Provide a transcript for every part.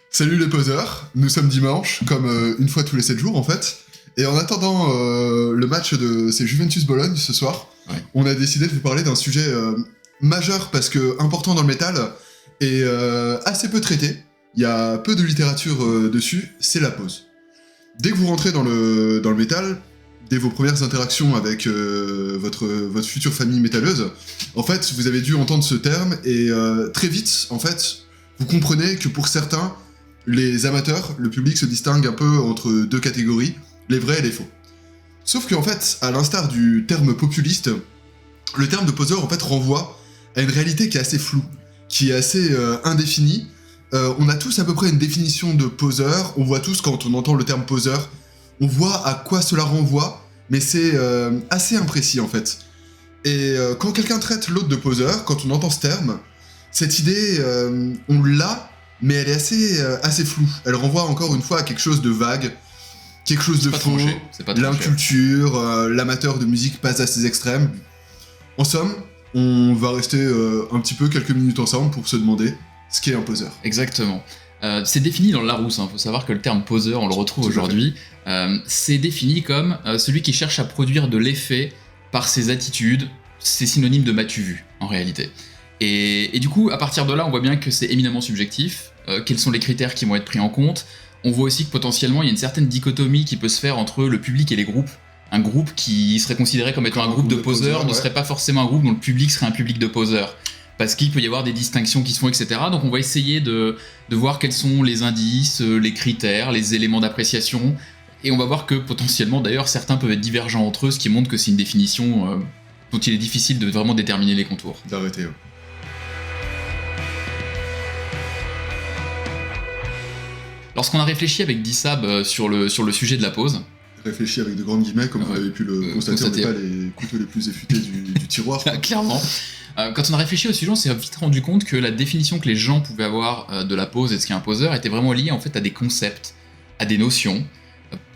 Salut les poseurs, nous sommes dimanche, comme une fois tous les 7 jours en fait. Et en attendant le match de c'est Juventus-Bologne ce soir, on a décidé de vous parler d'un sujet majeur parce que important dans le métal et assez peu traité. Il y a peu de littérature dessus, c'est la pause. Dès que vous rentrez dans le métal, dès vos premières interactions avec votre future famille métalleuse, en fait, vous avez dû entendre ce terme et très vite, en fait, vous comprenez que pour certains, les amateurs, le public se distingue un peu entre deux catégories, les vrais et les faux. Sauf qu'en fait, à l'instar du terme populiste, le terme de poseur en fait renvoie à une réalité qui est assez floue, qui est assez indéfinie. On a tous à peu près une définition de poseur, on voit tous quand on entend le terme poseur, on voit à quoi cela renvoie, mais c'est assez imprécis en fait. Et quand quelqu'un traite l'autre de poseur, quand on entend ce terme, cette idée, on l'a, mais elle est assez floue. Elle renvoie encore une fois à quelque chose de vague, quelque chose de faux, l'inculture, l'amateur de musique passe à ses extrêmes. En somme, on va rester un petit peu quelques minutes ensemble pour se demander ce qu'est un poseur. Exactement. C'est défini dans le Larousse, faut savoir que le terme poseur, on le retrouve aujourd'hui, c'est défini comme celui qui cherche à produire de l'effet par ses attitudes, c'est synonyme de m'as-tu vu, en réalité. Et du coup, à partir de là, on voit bien que c'est éminemment subjectif, quels sont les critères qui vont être pris en compte. On voit aussi que potentiellement, il y a une certaine dichotomie qui peut se faire entre le public et les groupes. Un groupe qui serait considéré comme étant un groupe de poseurs ne serait pas forcément un groupe dont le public serait un public de poseurs. Parce qu'il peut y avoir des distinctions qui se font, etc. Donc on va essayer de voir quels sont les indices, les critères, les éléments d'appréciation. Et on va voir que potentiellement, d'ailleurs, certains peuvent être divergents entre eux, ce qui montre que c'est une définition dont il est difficile de vraiment déterminer les contours. D'arrêter, ouais. Lorsqu'on a réfléchi avec Dissab sur le sujet de la pause... Réfléchi avec de grandes guillemets, comme vous avez pu le constater, on n'est pas les couteaux les plus effûtés du tiroir. Clairement. Quand on a réfléchi au sujet, on s'est vite rendu compte que la définition que les gens pouvaient avoir de la pause et de ce qu'est un poseur était vraiment liée en fait à des concepts, à des notions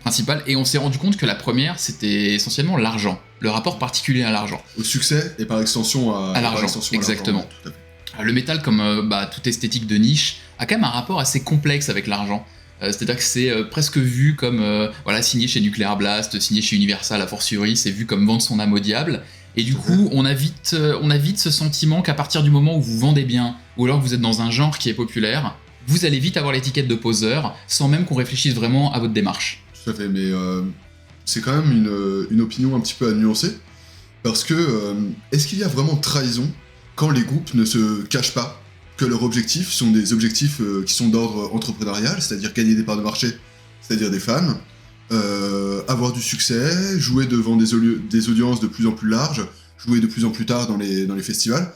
principales, et on s'est rendu compte que la première, c'était essentiellement l'argent, le rapport particulier à l'argent. Au succès et par extension à l'argent, exactement. À l'argent, tout à fait. Le métal, comme toute esthétique de niche, a quand même un rapport assez complexe avec l'argent. C'est-à-dire que c'est presque vu comme signé chez Nuclear Blast, signé chez Universal a fortiori, c'est vu comme vendre son âme au diable. Et du coup, on a vite ce sentiment qu'à partir du moment où vous vendez bien, ou alors que vous êtes dans un genre qui est populaire, vous allez vite avoir l'étiquette de poseur, sans même qu'on réfléchisse vraiment à votre démarche. Tout à fait, mais c'est quand même une opinion un petit peu à nuancer, parce que est-ce qu'il y a vraiment trahison quand les groupes ne se cachent pas que leurs objectifs sont des objectifs qui sont d'ordre entrepreneurial, c'est-à-dire gagner des parts de marché, c'est-à-dire des fans, avoir du succès, jouer devant des audiences de plus en plus larges, jouer de plus en plus tard dans les festivals.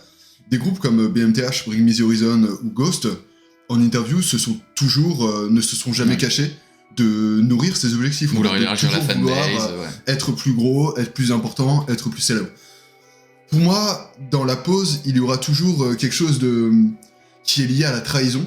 Des groupes comme BMTH, Bring Me The Horizon ou Ghost, en interview, ne se sont jamais cachés de nourrir ces objectifs. Vouloir élargir la fanbase, être plus gros, être plus important, être plus célèbre. Pour moi, dans la pause, il y aura toujours quelque chose qui est lié à la trahison,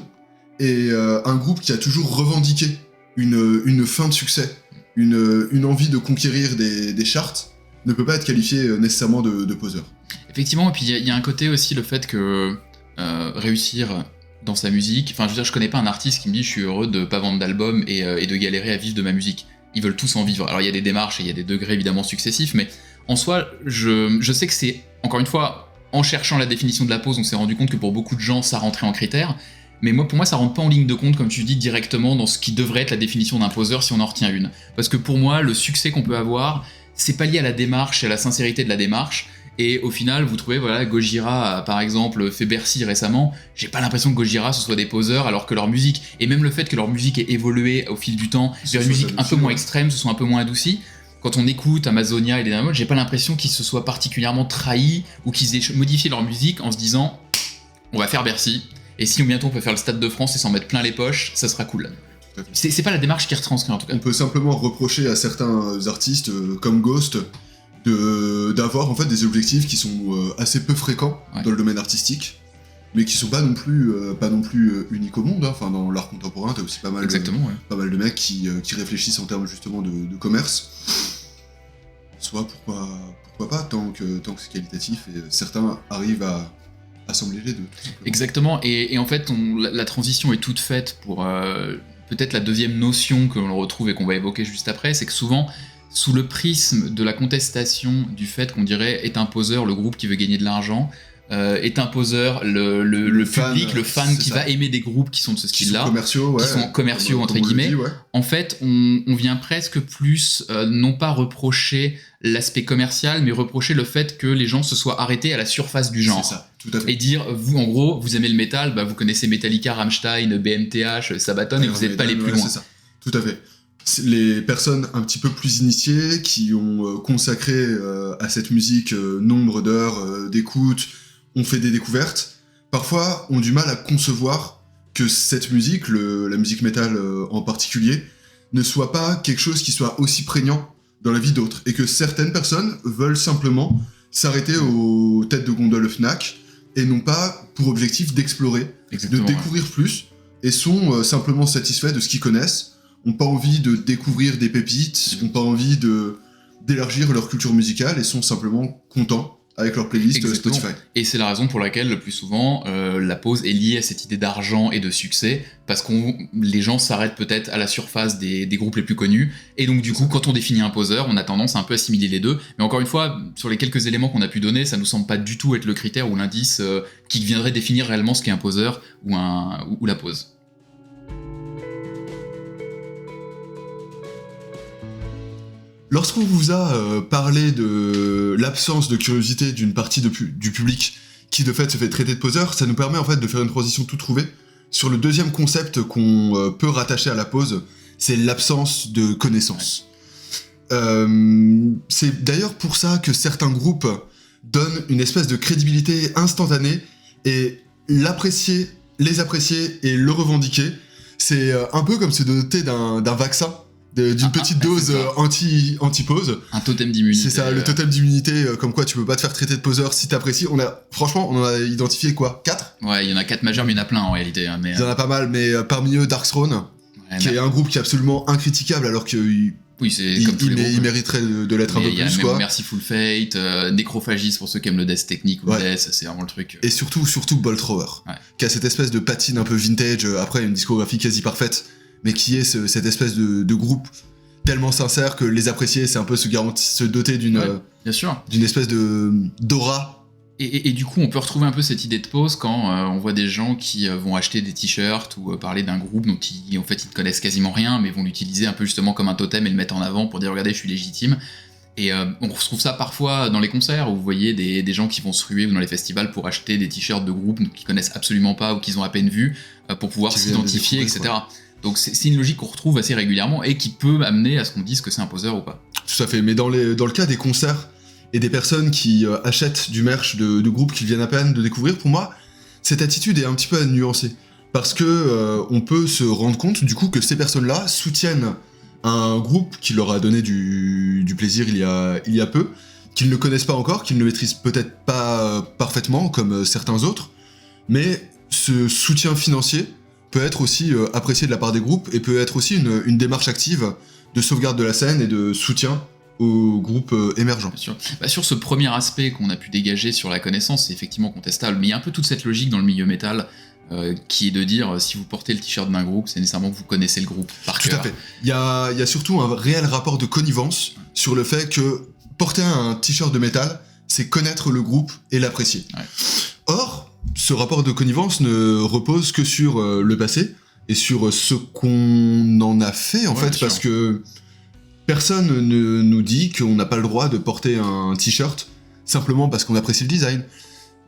et un groupe qui a toujours revendiqué une fin de succès, une envie de conquérir des charts, ne peut pas être qualifié nécessairement de poseur. Effectivement, et puis il y a un côté aussi, le fait que réussir dans sa musique, je connais pas un artiste qui me dit je suis heureux de pas vendre d'album et de galérer à vivre de ma musique. Ils veulent tous en vivre. Alors il y a des démarches et il y a des degrés évidemment successifs, mais en soi, je sais que c'est, encore une fois, en cherchant la définition de la pause, on s'est rendu compte que pour beaucoup de gens, ça rentrait en critère. Mais pour moi, ça rentre pas en ligne de compte, comme tu dis, directement dans ce qui devrait être la définition d'un poseur si on en retient une. Parce que pour moi, le succès qu'on peut avoir, c'est pas lié à la démarche et à la sincérité de la démarche. Et au final, vous trouvez, Gojira a par exemple fait Bercy récemment, j'ai pas l'impression que Gojira ce soit des poseurs, alors que leur musique, et même le fait que leur musique ait évolué au fil du temps, vers une musique un peu moins extrême, se sont un peu moins adoucies. Quand on écoute Amazonia et les Dynamite, j'ai pas l'impression qu'ils se soient particulièrement trahis ou qu'ils aient modifié leur musique en se disant on va faire Bercy, et si bientôt on peut faire le Stade de France et s'en mettre plein les poches, ça sera cool. C'est pas la démarche qui est retranscrite en tout cas. On peut simplement reprocher à certains artistes comme Ghost d'avoir en fait des objectifs qui sont assez peu fréquents dans le domaine artistique, mais qui sont pas non plus uniques au monde. Enfin, dans l'art contemporain, t'as aussi pas mal de mecs qui réfléchissent en termes justement de commerce. Soit pourquoi pas, tant que c'est qualitatif, et certains arrivent à assembler les deux. Tout simplement. Exactement, et en fait, la transition est toute faite pour peut-être la deuxième notion que l'on retrouve et qu'on va évoquer juste après, c'est que souvent, sous le prisme de la contestation du fait qu'on dirait est un poseur le groupe qui veut gagner de l'argent, est un poseur le public, le fan qui va aimer des groupes qui sont de ce style-là, qui sont commerciaux, entre guillemets. Dit, ouais. En fait, on vient presque plus non pas reprocher l'aspect commercial, mais reprocher le fait que les gens se soient arrêtés à la surface du genre. C'est ça, tout à fait. Et dire, vous en gros, vous aimez le métal, bah, vous connaissez Metallica, Rammstein, BMTH, Sabaton, et vous n'êtes pas les plus loin. C'est ça, tout à fait. Les personnes un petit peu plus initiées qui ont consacré à cette musique nombre d'heures d'écoute, ont fait des découvertes, parfois ont du mal à concevoir que cette musique, la musique métal en particulier, ne soit pas quelque chose qui soit aussi prégnant dans la vie d'autres, et que certaines personnes veulent simplement s'arrêter aux têtes de gondole Fnac, et n'ont pas pour objectif d'explorer, de découvrir plus, et sont simplement satisfaits de ce qu'ils connaissent, n'ont pas envie de découvrir des pépites, n'ont pas envie d'élargir leur culture musicale, et sont simplement contents avec leur playlist Spotify. Et c'est la raison pour laquelle, le plus souvent, la pause est liée à cette idée d'argent et de succès, parce que les gens s'arrêtent peut-être à la surface des groupes les plus connus, et donc du coup, quand on définit un poseur, on a tendance à un peu assimiler les deux, mais encore une fois, sur les quelques éléments qu'on a pu donner, ça nous semble pas du tout être le critère ou l'indice qui viendrait définir réellement ce qu'est un poseur ou la pause. Lorsqu'on vous a parlé de l'absence de curiosité d'une partie du public qui de fait se fait traiter de poseur, ça nous permet en fait de faire une transition tout trouvée sur le deuxième concept qu'on peut rattacher à la pause, c'est l'absence de connaissances. C'est d'ailleurs pour ça que certains groupes donnent une espèce de crédibilité instantanée, et l'apprécier, les apprécier et le revendiquer, c'est un peu comme se doter d'un vaccin, d'une petite dose anti-pause. Un totem d'immunité. C'est ça, le totem d'immunité, comme quoi tu peux pas te faire traiter de poseur si t'apprécies. Franchement, on en a identifié quoi, 4 ? Ouais, il y en a 4 majeurs, mais il y en a plein en réalité. Hein, mais, il y en a pas mal, mais parmi eux, Darkthrone, qui est un groupe qui est absolument incritiquable, alors qu'il il mériterait de l'être un peu plus. Il y a même Merciful Fate, Necrophagus pour ceux qui aiment le death technique ou le death, c'est vraiment le truc. Et surtout Bolt Thrower, qui a cette espèce de patine un peu vintage, après une discographie quasi parfaite, mais qui est cette espèce de groupe tellement sincère que les apprécier, c'est un peu se doter d'une espèce d'aura. Et du coup, on peut retrouver un peu cette idée de pause quand on voit des gens qui vont acheter des t-shirts ou parler d'un groupe dont ils ne connaissent quasiment rien, mais vont l'utiliser un peu justement comme un totem et le mettre en avant pour dire « regardez, je suis légitime ». Et on retrouve ça parfois dans les concerts où vous voyez des gens qui vont se ruer ou dans les festivals pour acheter des t-shirts de groupes qu'ils connaissent absolument pas ou qu'ils ont à peine vus pour pouvoir s'identifier, etc. Ouais. Donc c'est une logique qu'on retrouve assez régulièrement et qui peut amener à ce qu'on dise que c'est un poseur ou pas. Tout à fait, mais dans le cas des concerts et des personnes qui achètent du merch de groupes qu'ils viennent à peine de découvrir, pour moi, cette attitude est un petit peu à nuancer. Parce que on peut se rendre compte du coup que ces personnes-là soutiennent un groupe qui leur a donné du plaisir il y a peu, qu'ils ne connaissent pas encore, qu'ils ne maîtrisent peut-être pas parfaitement comme certains autres, mais ce soutien financier peut être aussi apprécié de la part des groupes et peut être aussi une démarche active de sauvegarde de la scène et de soutien aux groupes émergents. Bien sûr. Sur ce premier aspect qu'on a pu dégager sur la connaissance, c'est effectivement contestable, mais il y a un peu toute cette logique dans le milieu métal qui est de dire si vous portez le t-shirt d'un groupe, c'est nécessairement que vous connaissez le groupe par cœur. Tout à fait. Il y a surtout un réel rapport de connivence sur le fait que porter un t-shirt de métal, c'est connaître le groupe et l'apprécier. Ouais. Or, ce rapport de connivence ne repose que sur le passé et sur ce qu'on en a fait en fait, parce que personne ne nous dit qu'on n'a pas le droit de porter un t-shirt simplement parce qu'on apprécie le design.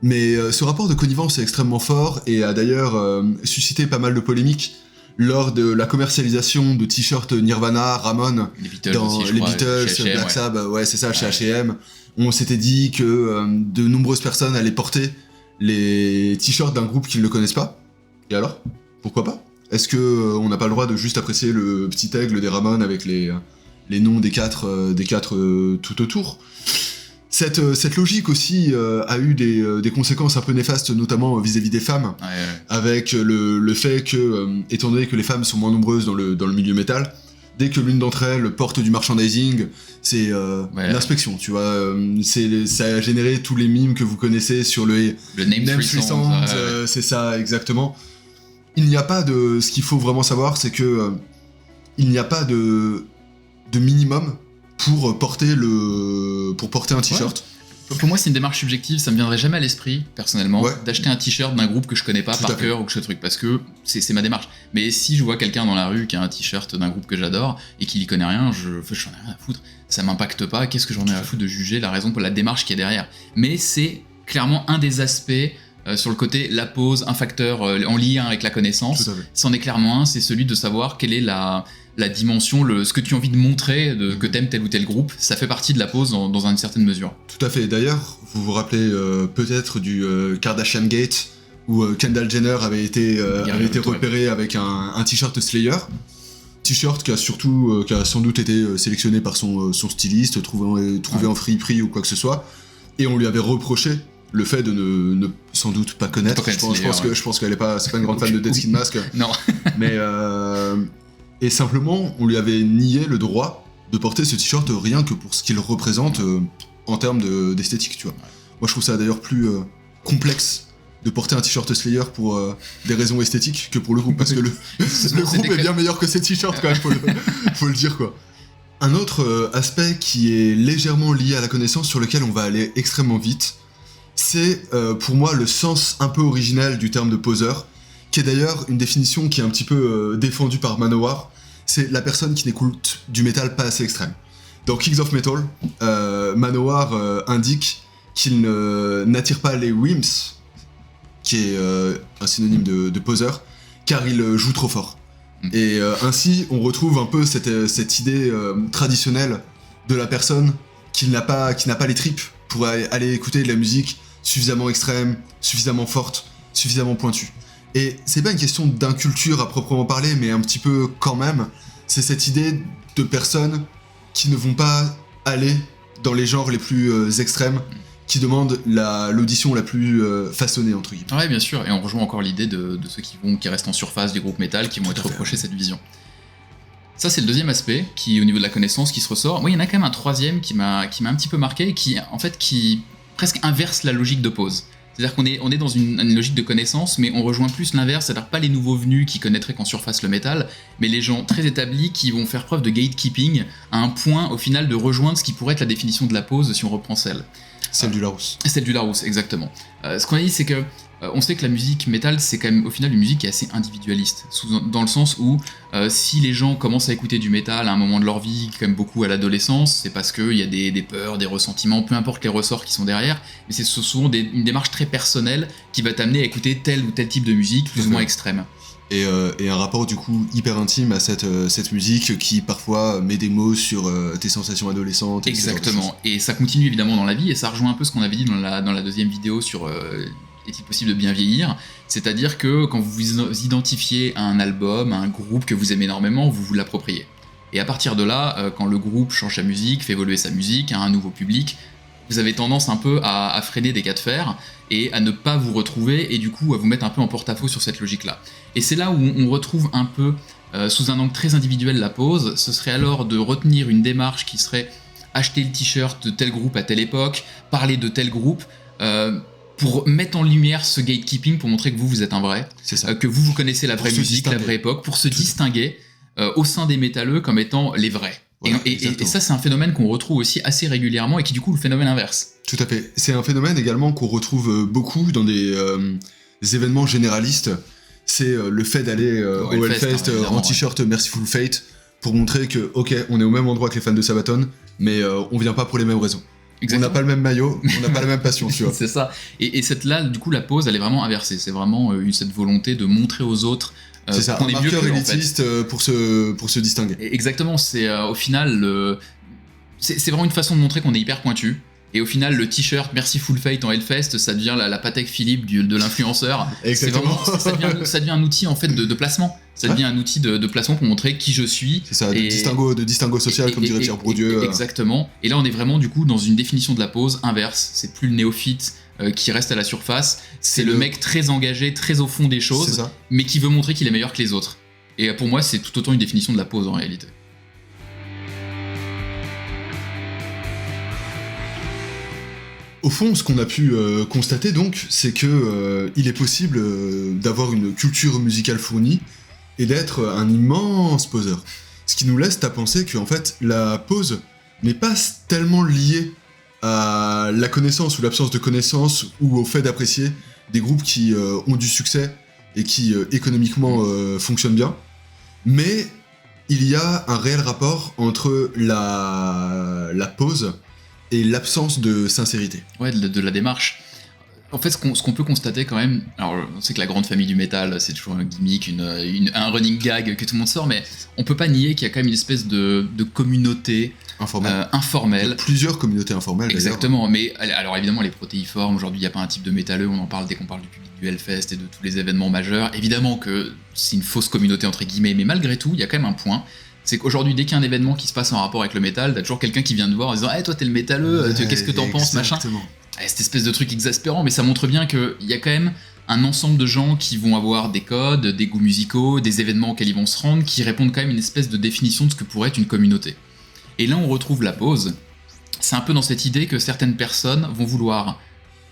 Mais ce rapport de connivence est extrêmement fort et a d'ailleurs suscité pas mal de polémiques lors de la commercialisation de t-shirts Nirvana, Ramones, les Beatles, dans aussi, les Beatles, Black Sabbath, c'est ça, chez H&M. On s'était dit que de nombreuses personnes allaient porter les t-shirts d'un groupe qu'ils ne connaissent pas. Et alors ? Pourquoi pas ? Est-ce que on n'a pas le droit de juste apprécier le petit aigle des Ramones avec les noms des quatre tout autour ? Cette logique aussi a eu des conséquences un peu néfastes, notamment vis-à-vis des femmes, avec le fait que, étant donné que les femmes sont moins nombreuses dans le milieu métal, dès que l'une d'entre elles porte du merchandising, c'est l'inspection, tu vois. Ça a généré tous les mimes que vous connaissez sur le Name 3 c'est ça, exactement. Il n'y a pas de... Ce qu'il faut vraiment savoir, c'est que il n'y a pas de minimum pour porter un t-shirt. Pour moi, c'est une démarche subjective, ça me viendrait jamais à l'esprit, personnellement, d'acheter un t-shirt d'un groupe que je connais pas par cœur ou que ce truc, parce que c'est ma démarche. Mais si je vois quelqu'un dans la rue qui a un t-shirt d'un groupe que j'adore et qui n'y connaît rien, j'en ai rien à foutre, ça m'impacte pas, qu'est-ce que j'en ai à foutre de juger la raison pour la démarche qui est derrière. Mais c'est clairement un des aspects sur le côté la pause, un facteur en lien avec la connaissance. C'en est clairement un, c'est celui de savoir quelle est la dimension, ce que tu as envie de montrer, que t'aimes tel ou tel groupe, ça fait partie de la pause dans une certaine mesure. Tout à fait. D'ailleurs, vous vous rappelez peut-être du Kardashian Gate, où Kendall Jenner avait été repérée avec un t-shirt Slayer. T-shirt qui a sans doute été sélectionné par son styliste, trouvé en friperie ou quoi que ce soit, et on lui avait reproché le fait de ne sans doute pas connaître. Je pense qu'elle c'est pas une grande fan de Dead Skin Mask. Non. Mais et simplement, on lui avait nié le droit de porter ce t-shirt rien que pour ce qu'il représente en termes d'esthétique, tu vois. Moi, je trouve ça d'ailleurs plus complexe de porter un t-shirt Slayer pour des raisons esthétiques que pour le groupe, parce que le groupe est bien meilleur que ces t-shirts quand même, faut le dire, quoi. Un autre aspect qui est légèrement lié à la connaissance, sur lequel on va aller extrêmement vite, c'est pour moi le sens un peu original du terme de poseur, qui est d'ailleurs une définition qui est un petit peu défendue par Manowar. C'est la personne qui n'écoute du métal pas assez extrême. Dans Kings of Metal, Manowar indique qu'il n'attire pas les wimps, qui est un synonyme de poseur, car il joue trop fort. Et ainsi, on retrouve un peu cette idée traditionnelle de la personne qui n'a pas les tripes pour aller écouter de la musique suffisamment extrême, suffisamment forte, suffisamment pointue. Et c'est pas une question d'inculture à proprement parler, mais un petit peu quand même, c'est cette idée de personnes qui ne vont pas aller dans les genres les plus extrêmes, qui demandent l'audition la plus façonnée, entre guillemets. Ouais, bien sûr, et on rejoint encore l'idée de ceux qui restent en surface du groupe métal, qui vont être reprochés cette vision. Ça, c'est le deuxième aspect, qui, au niveau de la connaissance, qui se ressort. Moi, il y en a quand même un troisième qui m'a un petit peu marqué, et qui presque inverse la logique de pause. C'est-à-dire qu'on est dans une logique de connaissance, mais on rejoint plus l'inverse, c'est-à-dire pas les nouveaux venus qui connaîtraient qu'en surface le métal, mais les gens très établis qui vont faire preuve de gatekeeping à un point, au final, de rejoindre ce qui pourrait être la définition de la pause si on reprend celle. Celle du Larousse. Celle du Larousse, exactement. Ce qu'on a dit, c'est que on sait que la musique métal, c'est quand même au final une musique qui est assez individualiste, dans le sens où si les gens commencent à écouter du métal à un moment de leur vie, comme beaucoup à l'adolescence, c'est parce qu'il y a des peurs, des ressentiments, peu importe les ressorts qui sont derrière, mais c'est souvent une démarche très personnelle qui va t'amener à écouter tel ou tel type de musique, plus ou moins extrême. Et un rapport du coup hyper intime à cette musique qui parfois met des mots sur tes sensations adolescentes. Exactement, et ça continue évidemment dans la vie, et ça rejoint un peu ce qu'on avait dit dans la deuxième vidéo sur est-il possible de bien vieillir, c'est-à-dire que quand vous vous identifiez à un album, à un groupe que vous aimez énormément, vous vous l'appropriez. Et à partir de là, quand le groupe change sa musique, fait évoluer sa musique à un nouveau public, vous avez tendance un peu à freiner des cas de fer et à ne pas vous retrouver et du coup à vous mettre un peu en porte-à-faux sur cette logique-là. Et c'est là où on retrouve un peu, sous un angle très individuel, la pause. Ce serait alors de retenir une démarche qui serait acheter le t-shirt de tel groupe à telle époque, parler de tel groupe, pour mettre en lumière ce gatekeeping, pour montrer que vous êtes un vrai, que vous connaissez la vraie musique, la vraie époque, pour se distinguer au sein des métalleux comme étant les vrais. Voilà, et ça, c'est un phénomène qu'on retrouve aussi assez régulièrement et qui, du coup, le phénomène inverse. Tout à fait. C'est un phénomène également qu'on retrouve beaucoup dans des événements généralistes. C'est le fait d'aller au Hellfest en t-shirt Merciful Fate pour montrer que, ok, on est au même endroit que les fans de Sabaton, mais on vient pas pour les mêmes raisons. Exactement. On n'a pas le même maillot, on n'a pas la même passion, tu vois. C'est ça. Et cette-là, du coup, la pause, elle est vraiment inversée. C'est vraiment cette volonté de montrer aux autres c'est ça, qu'on est mieux qu'eux, élitiste en fait. pour se distinguer. Exactement, c'est au final, c'est vraiment une façon de montrer qu'on est hyper pointu. Et au final, le t-shirt Merciful Fate en Hellfest, ça devient la Patek Philippe de l'influenceur. Exactement. Ça devient un outil en fait de placement. Ça devient un outil de placement pour montrer qui je suis. C'est ça, de distinguo social, comme dirait Pierre Bourdieu. Exactement. Et là, on est vraiment du coup dans une définition de la pause inverse. C'est plus le néophyte qui reste à la surface. C'est le mec très engagé, très au fond des choses, mais qui veut montrer qu'il est meilleur que les autres. Et pour moi, c'est tout autant une définition de la pause en réalité. Au fond, ce qu'on a pu constater donc, c'est que il est possible d'avoir une culture musicale fournie et d'être un immense poseur. Ce qui nous laisse à penser que en fait, la pose n'est pas tellement liée à la connaissance ou l'absence de connaissance ou au fait d'apprécier des groupes qui ont du succès et qui économiquement fonctionnent bien, mais il y a un réel rapport entre la pose et l'absence de sincérité. Ouais, de la démarche. En fait, ce qu'on peut constater quand même, alors on sait que la grande famille du métal, c'est toujours un gimmick, un running gag que tout le monde sort, mais on peut pas nier qu'il y a quand même une espèce de communauté informelle. Plusieurs communautés informelles. Exactement, mais alors évidemment les protéiformes, aujourd'hui il n'y a pas un type de métalleux, on en parle dès qu'on parle du public du Hellfest et de tous les événements majeurs. Évidemment que c'est une fausse communauté entre guillemets, mais malgré tout, il y a quand même un point. C'est qu'aujourd'hui, dès qu'il y a un événement qui se passe en rapport avec le métal, t'as toujours quelqu'un qui vient te voir en disant « Hey, toi t'es le métalleux, qu'est-ce que t'en penses, machin ?» Cette espèce de truc exaspérant, mais ça montre bien qu'il y a quand même un ensemble de gens qui vont avoir des codes, des goûts musicaux, des événements auxquels ils vont se rendre, qui répondent quand même à une espèce de définition de ce que pourrait être une communauté. Et là, on retrouve la pose. C'est un peu dans cette idée que certaines personnes vont vouloir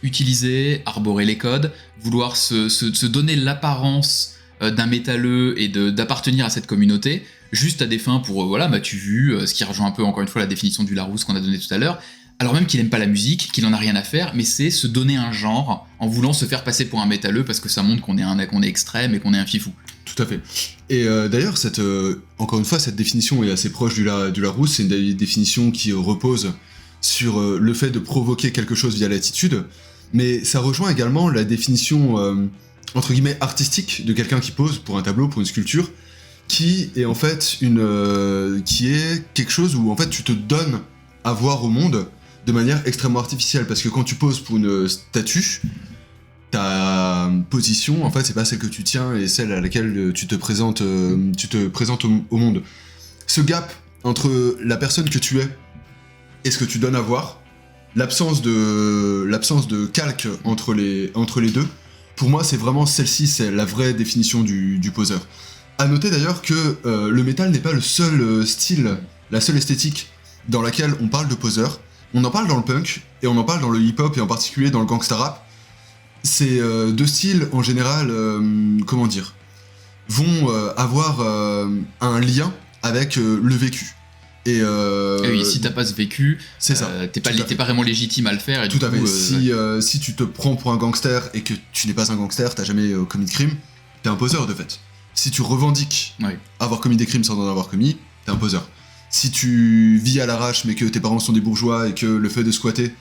utiliser, arborer les codes, vouloir se donner l'apparence d'un métalleux et d'appartenir à cette communauté, juste à des fins pour, voilà, m'as-tu vu, ce qui rejoint un peu, encore une fois, la définition du Larousse qu'on a donnée tout à l'heure, alors même qu'il aime pas la musique, qu'il en a rien à faire, mais c'est se donner un genre en voulant se faire passer pour un métalleux parce que ça montre qu'on est extrême et qu'on est un fifou. Tout à fait. Et d'ailleurs, encore une fois, cette définition est assez proche du Larousse, c'est une définition qui repose sur le fait de provoquer quelque chose via l'attitude, mais ça rejoint également la définition, entre guillemets, artistique de quelqu'un qui pose pour un tableau, pour une sculpture, qui est en fait qui est quelque chose où en fait tu te donnes à voir au monde de manière extrêmement artificielle, parce que quand tu poses pour une statue, ta position, en fait, c'est pas celle que tu tiens et celle à laquelle tu te présentes au monde. Ce gap entre la personne que tu es et ce que tu donnes à voir, l'absence de calque entre les deux, pour moi, c'est vraiment celle-ci, c'est la vraie définition du poseur. À noter d'ailleurs que le métal n'est pas le seul style, la seule esthétique dans laquelle on parle de poseur. On en parle dans le punk, et on en parle dans le hip-hop, et en particulier dans le gangsta rap. Ces deux styles, en général, vont avoir un lien avec le vécu. Et oui, si t'as pas ce vécu, c'est ça. T'es pas vraiment légitime à le faire. Et tout à fait. Si tu te prends pour un gangster et que tu n'es pas un gangster, t'as jamais commis de crime, t'es un poseur de fait. Si tu revendiques avoir commis des crimes sans en avoir commis, t'es un poseur. Si tu vis à l'arrache mais que tes parents sont des bourgeois et que le fait de squatter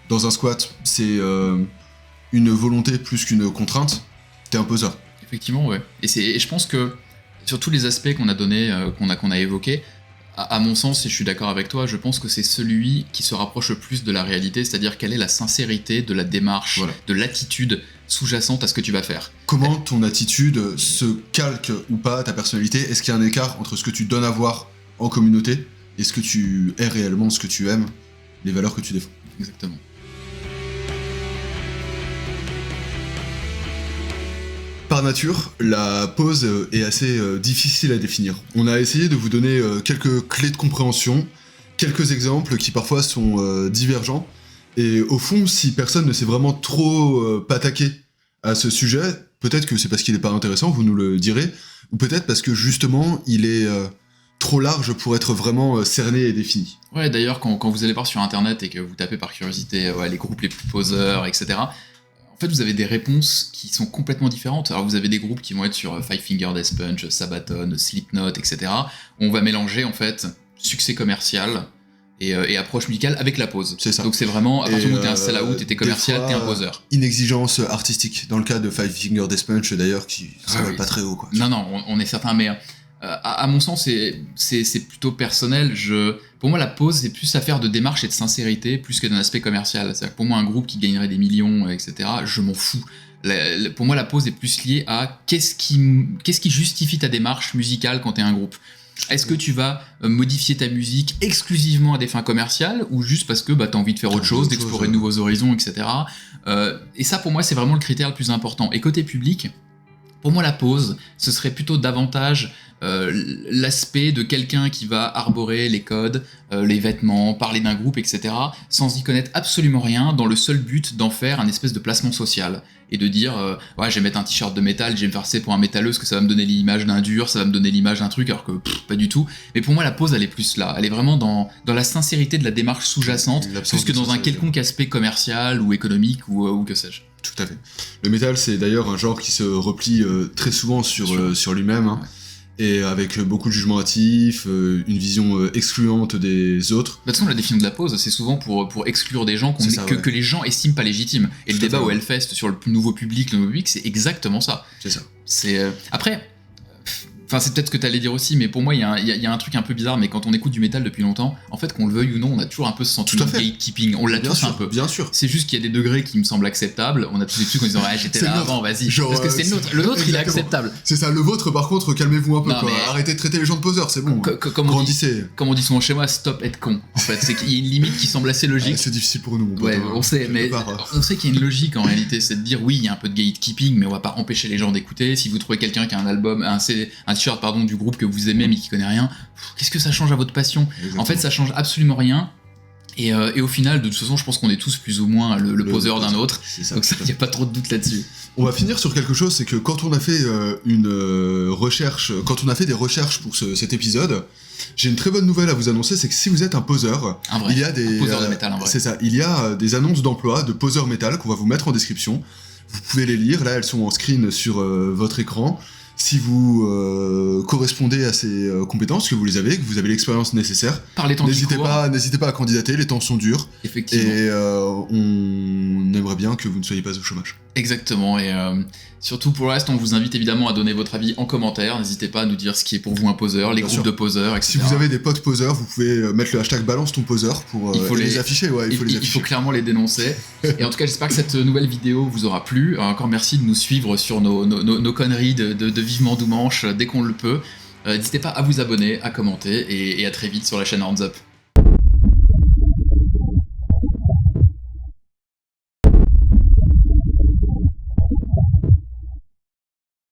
dans un squat, c'est une volonté plus qu'une contrainte, t'es un poseur. Effectivement, ouais. Et je pense que sur tous les aspects qu'on a donnés, qu'on a évoqués, à mon sens, et je suis d'accord avec toi, je pense que c'est celui qui se rapproche le plus de la réalité, c'est-à-dire quelle est la sincérité de la démarche, de l'attitude sous-jacente à ce que tu vas faire. Comment ton attitude se calque ou pas à ta personnalité? Est-ce qu'il y a un écart entre ce que tu donnes à voir en communauté et ce que tu es réellement, ce que tu aimes, les valeurs que tu défends? Exactement. Par nature, la pose est assez difficile à définir. On a essayé de vous donner quelques clés de compréhension, quelques exemples qui parfois sont divergents, et au fond, si personne ne s'est vraiment trop pataqué à ce sujet, peut-être que c'est parce qu'il n'est pas intéressant, vous nous le direz, ou peut-être parce que justement, il est trop large pour être vraiment cerné et défini. Ouais, d'ailleurs, quand vous allez voir sur internet et que vous tapez par curiosité les groupes les plus poseurs, etc., en fait, vous avez des réponses qui sont complètement différentes. Alors, vous avez des groupes qui vont être sur Five Finger Death Punch, Sabaton, Slipknot, etc., où on va mélanger, en fait, succès commercial et approche musicale avec la pose. C'est ça. Donc, c'est vraiment, à partir du moment où t'es un sell-out et t'es commercial, t'es un poseur. Une exigence artistique. Dans le cas de Five Finger Death Punch, d'ailleurs, qui s'appelle pas très haut, quoi. Non, on est certain, mais à mon sens, c'est plutôt personnel. Pour moi, la pose, c'est plus affaire de démarche et de sincérité, plus que d'un aspect commercial. C'est-à-dire que pour moi, un groupe qui gagnerait des millions, etc., je m'en fous. Pour moi, la pose est plus liée à qu'est-ce qui justifie ta démarche musicale quand t'es un groupe. Est-ce que tu vas modifier ta musique exclusivement à des fins commerciales, ou juste parce que t'as envie de faire autre chose, d'explorer de nouveaux horizons, etc. Et ça, pour moi, c'est vraiment le critère le plus important. Et côté public, Pour moi, la pose, ce serait plutôt davantage l'aspect de quelqu'un qui va arborer les codes, les vêtements, parler d'un groupe, etc., sans y connaître absolument rien, dans le seul but d'en faire un espèce de placement social. Et de dire, ouais, je vais mettre un t-shirt de métal, je vais me faire pour un métalleux, parce que ça va me donner l'image d'un dur, ça va me donner l'image d'un truc, alors que pas du tout. Mais pour moi, la pose, elle est plus là. Elle est vraiment dans la sincérité de la démarche sous-jacente, plus que dans un quelconque aspect commercial ou économique ou que sais-je. Tout à fait. Le métal, c'est d'ailleurs un genre qui se replie très souvent sur lui-même, hein, et avec beaucoup de jugements hâtifs, une vision excluante des autres. De toute façon, la définition de la pose, c'est souvent pour exclure des gens que les gens estiment pas légitimes. Et le débat au Hellfest sur le nouveau public, c'est exactement ça. C'est ça. Après... Enfin, c'est peut-être ce que t'allais dire aussi, mais pour moi, il y a un truc un peu bizarre, mais quand on écoute du métal depuis longtemps, en fait, qu'on le veuille ou non, on a toujours un peu ce sentiment de gatekeeping. On l'a tous un peu. Bien sûr. C'est juste qu'il y a des degrés qui me semblent acceptables. On a tous des trucs en disant, ah, j'étais là avant, vas-y. Parce que c'est le nôtre. Le nôtre, il est acceptable. C'est ça. Le vôtre, par contre, calmez-vous un peu, non, quoi. Mais... Arrêtez de traiter les gens de poseurs, c'est bon. Grandissez. Comme on dit souvent chez moi, stop être con. En fait, c'est qu'il y a une limite qui semble assez logique. C'est difficile pour nous, mon pote. Ouais, on sait, mais on sait qu'il y a une logique en réalité. C'est de dire, oui, il y a un peu de gatekeeping, mais on va pas empêcher les gens d'écouter. Si vous trouvez quelqu'un qui a un album, un t-shirt, du groupe que vous aimez mais qui connaît rien, qu'est-ce que ça change à votre passion ? Exactement. En fait, ça change absolument rien. Et au final, de toute façon, je pense qu'on est tous plus ou moins le poseur d'un autre. Donc il n'y a pas trop de doute là-dessus. On va finir sur quelque chose, c'est que quand on a fait quand on a fait des recherches pour cet épisode, j'ai une très bonne nouvelle à vous annoncer, c'est que si vous êtes un poseur, il y a des poseur de métal, c'est ça, il y a des annonces d'emploi de poseurs métal qu'on va vous mettre en description. Vous pouvez les lire, là elles sont en screen sur votre écran. Si vous correspondez à ces compétences, que vous les avez, que vous avez l'expérience nécessaire, n'hésitez pas à candidater, les temps sont durs. Effectivement. Et on aimerait bien que vous ne soyez pas au chômage. Exactement, et surtout pour le reste, on vous invite évidemment à donner votre avis en commentaire, n'hésitez pas à nous dire ce qui est pour vous un poseur, les groupes de poseurs, etc. Si vous avez des potes poseurs, vous pouvez mettre le hashtag balance ton poseur pour les afficher, il faut clairement les dénoncer. Et en tout cas, j'espère que cette nouvelle vidéo vous aura plu. Encore merci de nous suivre sur nos conneries de Vivement Doux Manche dès qu'on le peut. N'hésitez pas à vous abonner, à commenter, et à très vite sur la chaîne Hands Up.